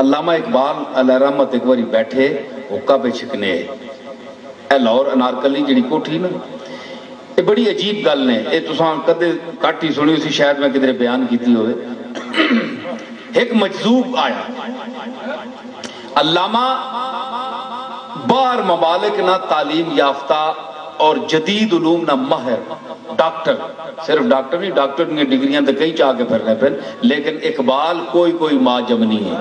علامہ اقبال علیہ رحمت ایک باری بیٹھے حقہ پہ چھکنے اے لاہور انارکلی جڑی کوٹھی نا، یہ بڑی عجیب گل نے، یہ تساں کدے کٹ ہی سنی اسی، شاید میں کدھر بیان کیتی ہوئے۔ ایک مجذوب آیا، علامہ باہر ممالک نہ تعلیم یافتہ اور جدید علوم نہ ماہر، ڈاکٹر، صرف ڈاکٹر نہیں، ڈاکٹر کی ڈگریاں تو کئی چاہ کے پھرنے پھر، لیکن اقبال کوئی ماں جمنی ہے۔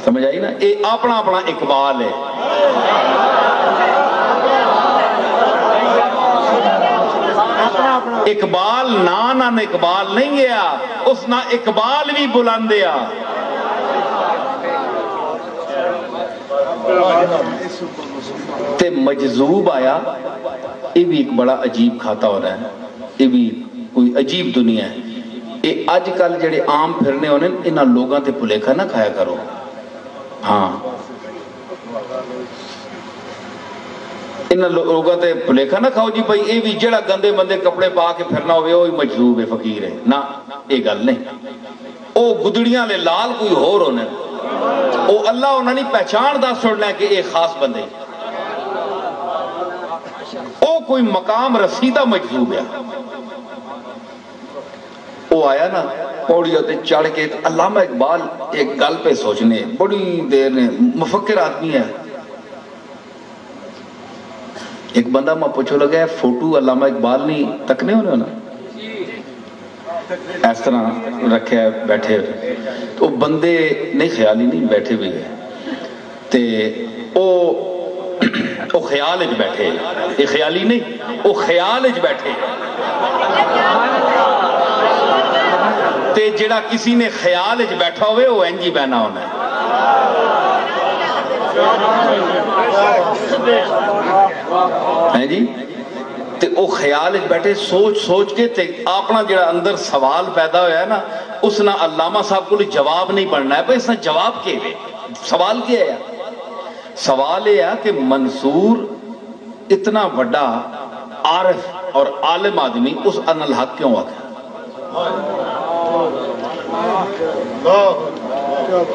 سمجھ آئی نا، یہ اپنا اقبال ہے۔ اقبال نان اقبال نہیں گیا، اس نہ اقبال بھی بلند گیا۔ تے مجذوب آیا، یہ بھی ایک بڑا عجیب کھاتا ہو رہا ہے، یہ بھی کوئی عجیب دنیا ہے۔ یہ آج کل جڑے عام پھرنے ہونے انہاں لوگاں تے پھلیکھا نہ کھایا کرو۔ ہاں انہاں لوگاں تے پھلیکھا نہ کھاؤ جی بھائی یہ بھی جڑا گندے بندے کپڑے پا کے پھرنا ہوئے وہی مجذوب ہے، فقیر ہے، نہ یہ گل نہیں۔ او گدڑیاں لے لال کوئی ہور ہونے، او اللہ انہاں نے پہچان دا چھوڑنا ہے کہ ایک خاص بندے، او کوئی مقام رسیدہ مجذوب ہے۔ وہ آیا نا پوڑیوں تے چڑھ کے، علامہ اقبال ایک گل پہ سوچنے بڑی دیر نے، مفکر آدمی ہے۔ ایک بندہ میں پوچھو لگا ہے فوٹو علامہ اقبال نہیں تکنے ہونے ہونا، اس طرح رکھے بیٹھے، تو بندے نہیں خیالی نہیں بیٹھے بھی گئے تے او خیال اچ بیٹھے، یہ خیالی نہیں، او خیال اچ بیٹھے تے جڑا کسی نے خیال اچ بیٹھا ہوئے وہ انجی بہنا ہونا ہے۔ ہیں جی تے او خیال اچ بیٹھے سوچ کے تے اپنا جڑا اندر سوال پیدا ہویا ہے نا، اس نے علامہ صاحب کو جواب نہیں بننا ہے، اس نے جواب کے سوال کیا ہے؟ سوال یہ ہے کہ منصور اتنا بڑا عارف اور عالم آدمی اس ان الحق کیوں آ گیا؟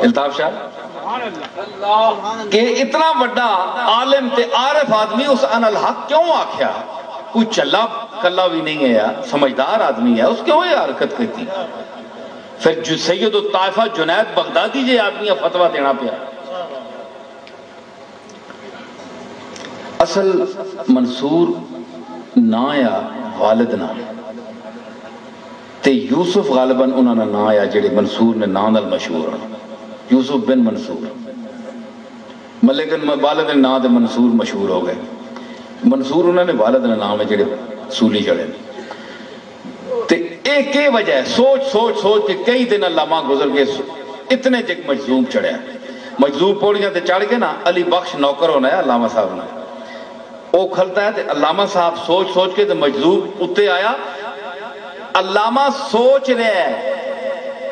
الطاف شاہ کہ اتنا بڑا عالم تے عارف آدمی اس ان الحق کیوں آکھیا؟ کوئی چلا کلا بھی نہیں ہے، سمجھدار آدمی ہے، اس کیوں یہ حرکت کرتی؟ پھر سید الطائفہ جنید بغدادی جے آدمی فتویٰ دینا پیا۔ اصل منصور نا یا والد نا تے یوسف غالباً انہوں نے نا یا جڑے منصور نے نا نال مشہور ہیں، یوسف بن منصور، لیکن والد نے نا دے منصور مشہور ہو گئے۔ منصور انہوں نے والد نے نام ہے جڑے سولی چڑھے تے ایک ہی وجہ ہے، سوچ کے کئی دن علامہ گزر گئے، اتنے جک مجذوب چڑھے، مجذوب پوڑیاں تے چڑھ کے نا علی بخش نوکر ہونا ہے علامہ صاحب نے، وہ کھلتا ہے تے علامہ صاحب سوچ کے تے مجذوب اتے آیا۔ علامہ سوچ رہے ہے،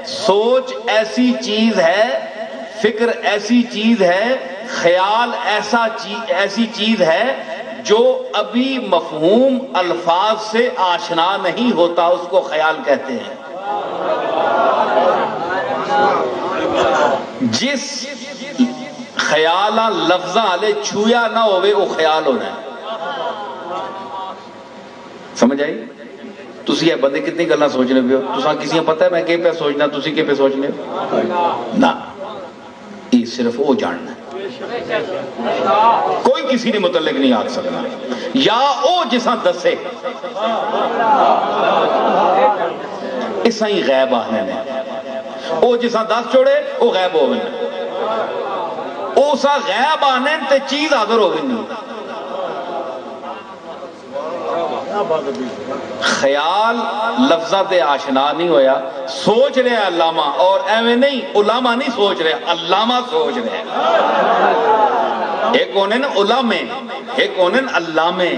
سوچ ایسی چیز ہے، فکر ایسی چیز ہے، خیال ایسی چیز ہے جو ابھی مفہوم الفاظ سے آشنا نہیں ہوتا، اس کو خیال کہتے ہیں۔ جس خیالہ لفظاں آلے چھویا نہ ہوئے وہ خیال ہونا ہے۔ سمجھ آئی؟ تسی یہ بندے کتنی گلنا سوچنے پہ ہو؟ تساں کسی نے پتہ ہے میں کہ پہ سوچنا، تسی کہ پہ سوچنے ہو؟ نا، یہ صرف وہ جاننا ہے، کوئی کسی نے متعلق نہیں آگ سکنا، یا او جساں دسے اساں ہی غیب آنے نے، او جساں دس چھوڑے او غیب ہو گئے، او سا غیب آنے تے چیز حاضر ہو گئی۔ خیال لفظہ تے آشنا نہیں ہویا، سوچ رہے ہیں علامہ، اور ایویں نہیں، علامہ نہیں سوچ رہے، علامہ سوچ رہے ہیں۔ ایک انہیں علامہ، ایک انہیں علامہ،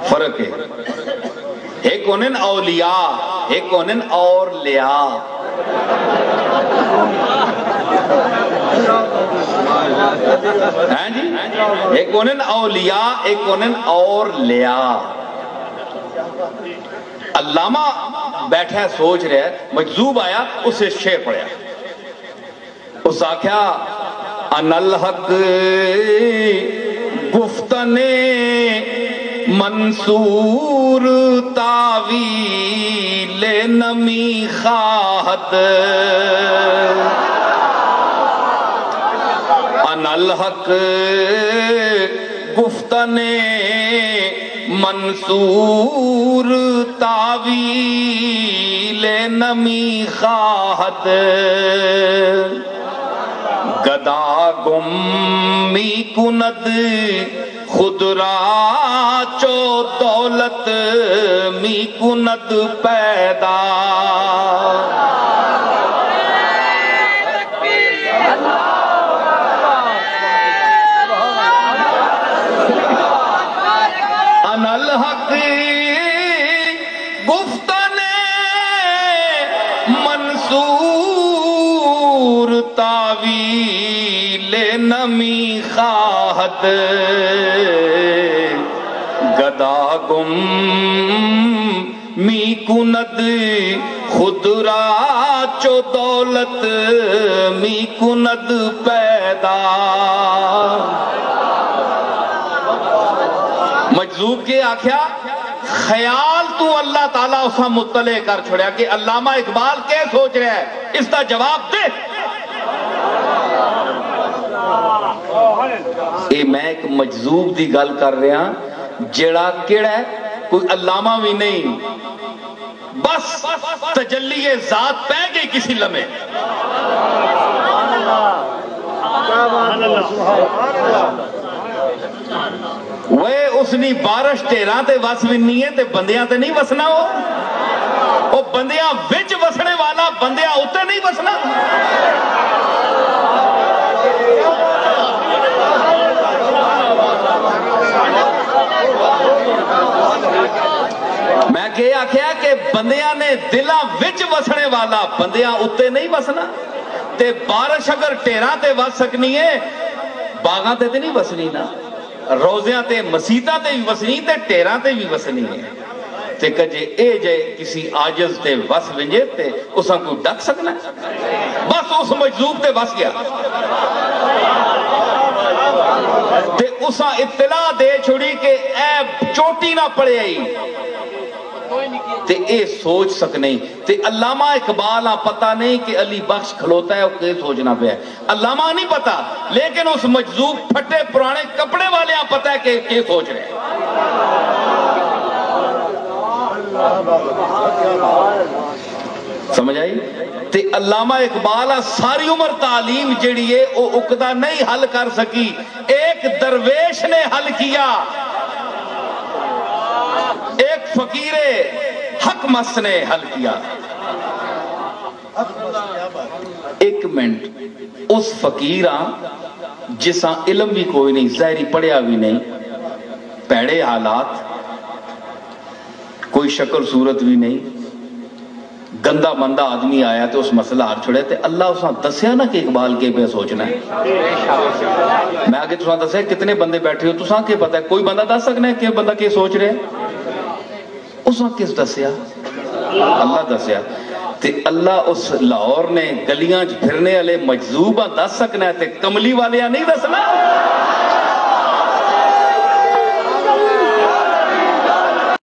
فرق ہے۔ ایک انہیں اولیاء، ایک انہیں اور لیا۔ ہیں جی ایک انہیں اولیاء، ایک انہیں اور لیا۔ علامہ بیٹھا ہے سوچ رہا ہے، مجذوب آیا اسے شعر پڑھیا، اس آکھیا انا الحق گفتن منصور تاویل نمی خواہد، انا الحق گفتن منصور تاویل نمی خواہد، گدا گم می کند خود را چو دولت می کند پیدا، انا الحق گفتن منصور تاویل نمی خواہد، گدا گم می کند خود را چو دولت می کند پیدا۔ مجذوب کے آکھیا خیال تو اللہ تعالیٰ اسا مطلع کر چھوڑیا کہ علامہ اقبال کیا سوچ رہا ہے، اس کا جواب دے۔ اے میں ایک مجذوب دی گل کر رہا جڑا کیڑا ہے، کوئی علامہ بھی نہیں، بس تجلی ذات پہ گئی کسی لمحے۔ وہ اس نے بارش ٹیراں تے وس بھی نہیں ہے تے بندیاں تے نہیں وسنا، وہ بندیاں وچ وسنے والا بندیاں اتے نہیں وسنا۔ میں کہ آکھیا کہ بندیاں نے دلاں وچ وسنے والا بندیاں اتے نہیں وسنا، تے بارش اگر ٹیراں تے وس سکنی ہے باغاں تے نہیں وسنی نا، روزیاں تے مسیتاں تے بھی وسنی تے ٹیراں تے بھی وسنی ہے، تے کجے اے جے کسی عاجز تے وس ونجے تے اساں کوئی ڈک سکنا ہے؟ بس اس مجذوب تے وس گیا تے اساں اطلاع دے چھوڑی کہ اے چوٹی نہ پڑے آئی تے اے سوچ سکنے تے علامہ اقبال پتہ نہیں کہ علی بخش کھلوتا ہے وہ کہ سوچنا پہ ہے، علامہ نہیں پتا، لیکن اس مجذوب پھٹے پرانے کپڑے والے پتہ ہے کہ سوچ رہے ہیں۔ سمجھ آئی؟ تے علامہ اقبال ساری عمر تعلیم جڑی ہے وہ عقدہ نہیں حل کر سکی، ایک درویش نے حل کیا، ایک فقیر حق مس نے حل کیا۔ ایک منٹ، اس فقیراں جساں علم بھی کوئی نہیں، ظاہری پڑھیا بھی نہیں، پیڑے حالات، کوئی شکل صورت بھی نہیں، گندہ مندہ آدمی آیا تو اس مسئلہ ہار چھڑے تے اللہ اساں دسیا نا کہ اقبال کے پہ سوچنا ہے۔ میں آگے تساں دسیا کتنے بندے بیٹھے ہو، تساں کے پتہ ہے کوئی بندہ دس سکنا ہے کہ بندہ کے سوچ رہے ہیں؟ اساں کس دسیا؟ اللہ دسیا۔ تے اللہ اس لاہور نے گلیاں پھرنے والے مجذوباں دس سکنا ہے تے کملی والے نہیں دسنا۔